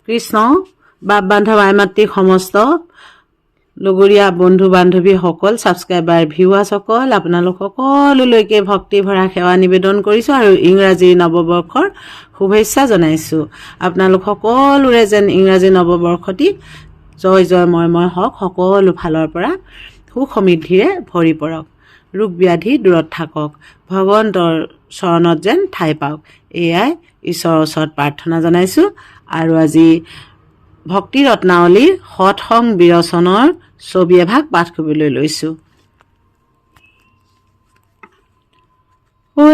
কৃষ্ণ বাপ বান্ধৱ আই মাতৃ সমস্ত লগৰীয়া বন্ধু বান্ধৱীসকল ছাবস্ক্ৰাইবাৰ ভিউৱাৰ্ছসকল আপোনালোক সকলোলৈকে ভক্তি ভৰা সেৱা নিবেদন কৰিছোঁ আৰু ইংৰাজী নৱবৰ্ষৰ শুভেচ্ছা জনাইছোঁ। আপোনালোক সকলোৰে যেন ইংৰাজী নৱবৰ্ষটি জয় জয়ময় হওক, সকলো ফালৰ পৰা সুখ সমৃদ্ধিৰে ভৰি পৰক, ৰোগ ব্যাধি দূৰত থাকক, ভগৱন্তৰ চৰণত যেন ঠাই পাওক, এয়াই ঈশ্বৰৰ ওচৰত প্ৰাৰ্থনা জনাইছোঁ। আৰু আজি ভক্তি ৰত্নাৱলীৰ সৎসং বিৰচনৰ ছবি এভাগ পাঠ কৰিবলৈ লৈছোঁ।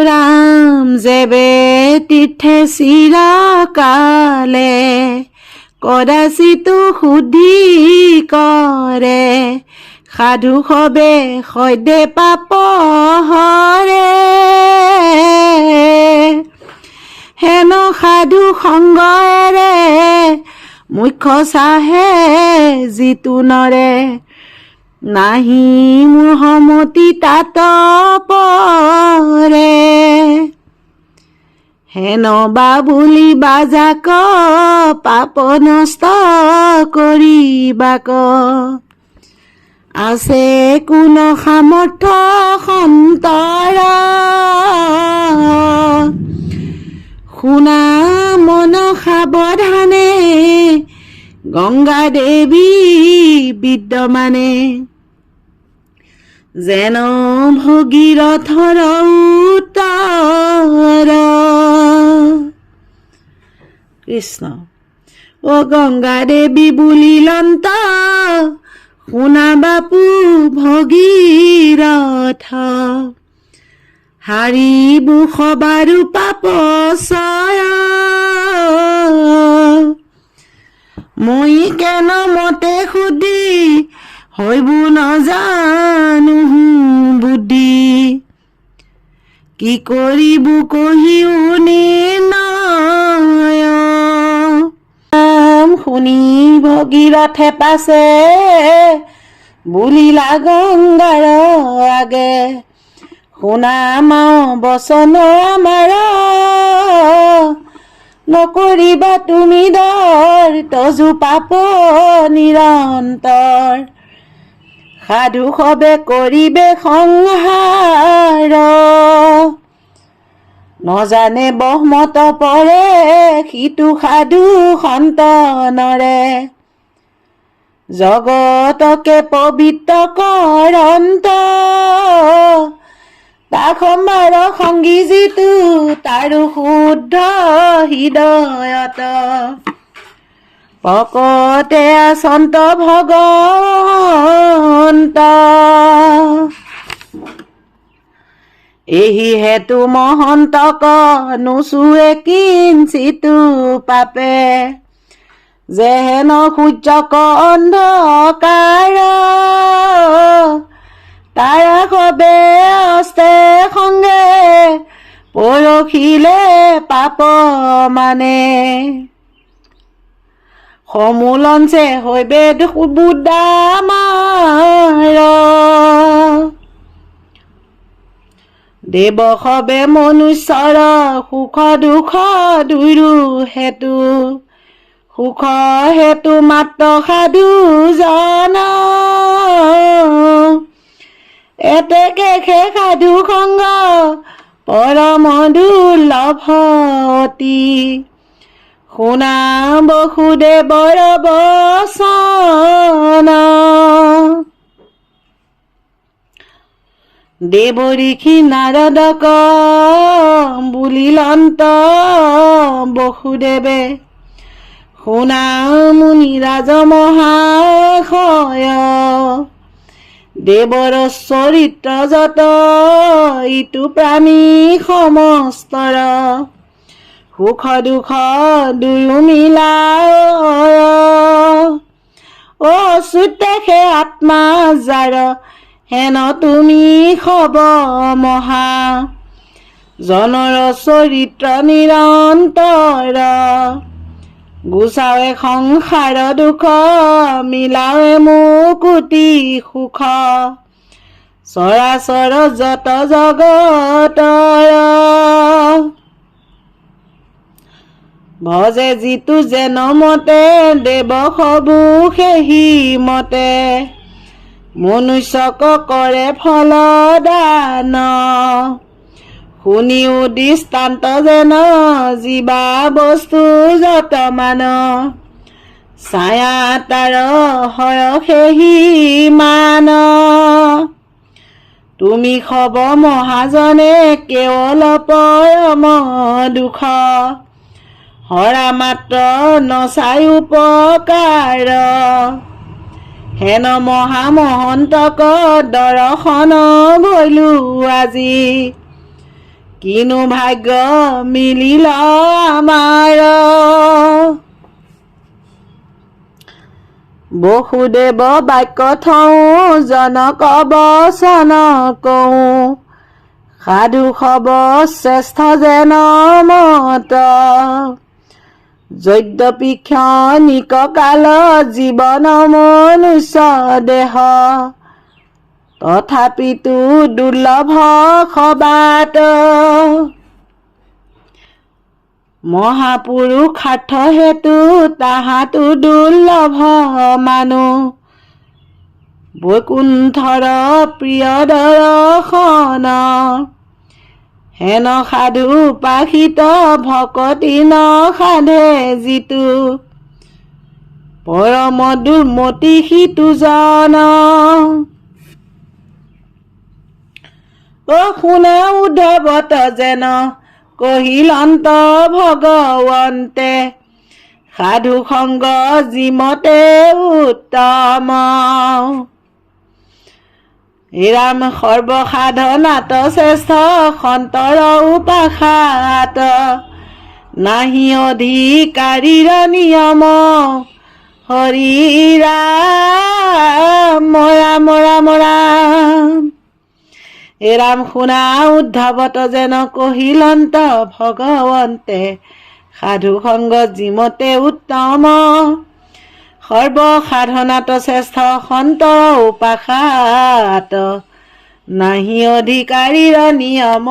ৰাম যেবে তীৰ্থে চিৰকালে কদাচিতো সুধি কৰে, সাধু সবে সৈদে পাপ হৰে, হেন সাধু সংগৰে মুখ্য চাহে যিটো নৰে, নাহি মোৰ সমতি তাত পৰে, হেন বাবুলি বাজাক পাপ নষ্ট কৰিবাক, আছে কোন সামৰ্থ সন্তৰ, শুনা মন সাৱধানে গংগা দেৱী বিদ্যমানে, যেন ভগীৰথৰ উত্তৰ। কৃষ্ণ অ গংগা দেৱী বুলিলন্ত, শুনা বাপু ভগীৰথ, হাৰিব সবাৰো পাপ ছয়, মই কেন মতে সুধি হৈব নজানো বুদ্ধি, কি কৰিব কহিও নিৰ্ণয়, শুনি ভগীৰথে পাছে বুলিলা গংগাৰ আগে, শুনা মাও বচন আমাৰ, নকৰিবা তুমি দৰ তজু পাপ নিৰন্তৰ, সাধু সবে কৰিবে সংহাৰ, নজানে বহমত পৰে সিটো সাধু সন্তানৰে, জগতকে পবিত্ৰ কৰন্ত, তাক সম্ভাৰ সংগী যিটো তাৰো শুদ্ধ হৃদয়ত, পকতে আচন্ত ভগৱন্ত, এহি হেতু মহন্তক নোচোৱে কিঞ্চিতো পাপে, যেহেন সূৰ্যক অন্ধকাৰ, তাৰা সবে অস্তে সংগে পৰখিলে পাপ মানে, সমূলঞ্চে হৈবে বুদ্ধামাৰ, দেৱ সবে মনুষ্যৰ সুখ দুখ দুয়ো হেতু, সুখ হেতু মাত্ৰ সাধু জন, এতেকে খে সাধু সংগ পৰম দুৰ্লভ অতি, শুনা বসুদেৱৰ বচন, দেৱ ঋষি নাৰদক বুলিলন্ত বসুদেৱে, শুনা মুনি ৰাজ মহাশয়, দেৱৰ চৰিত্ৰ যত ইটো প্ৰাণী সমস্তৰ, সুখ দুখ দুয়ো মিলায়, অচ্যুতে আত্মা যাৰ, হেন তুমি সব মহা, জনৰ চৰিত্ৰ নিৰন্তৰ, গুচাৱে সংসাৰ দুখ মিলাৱে মুকুতি সুখ, চৰাচৰ যত জগতৰ, ভজে যিটো যেন মতে দেৱ সবু সেহি মতে মনুষ্যক কৰে ফল দান শুনিও দৃষ্টান্ত যেন জীৱা বস্তু যতমান ছায়া তাৰ হয় সেহি মান তুমি খব মহাজনে কেৱল পৰম দুখ হৰা মাত্ৰ নচাই উপকাৰ হেন মহামহন্তক দৰ্শন ভৈলো আজি কিনো ভাগ্য মিলিল আমাৰ বসুদেৱ বাক্য থওঁ জনক বচন কওঁ সাধু খব শ্ৰেষ্ঠ যেন মত যদ্যপি ক্ষণিক কাল জীৱন মনুষ্য দেহ তথাপিতো দুৰ্লভ সবাত মহাপুৰুষাৰ্থ হেতু তাহাতো দুৰ্লভ মানুহ বৈকুণ্ঠৰ প্ৰিয় দৰ্শন হেন সাধু পাশিত ভকতি নসাধে যিটো পৰম দুৰ্মতি সিটো জন শুনা উদ্ধৱত যেন কহিলন্ত ভগৱন্তে সাধু সংগ যিমতে উত্তম ৰাম সৰ্বসাধনাত শ্ৰেষ্ঠ সন্তৰ উপাসাত নাহি অধিকাৰীৰ নিয়ম হৰি ৰাম ৰাম ৰাম ৰাম ৰাম শুনা উদ্ধৱত যেন কহিলন্ত ভগৱন্তে সাধু সংগ যিমতে উত্তম সৰ্বসাধনাত শ্ৰেষ্ঠ সন্তৰ উপাসাত নাহি অধিকাৰীৰ নিয়ম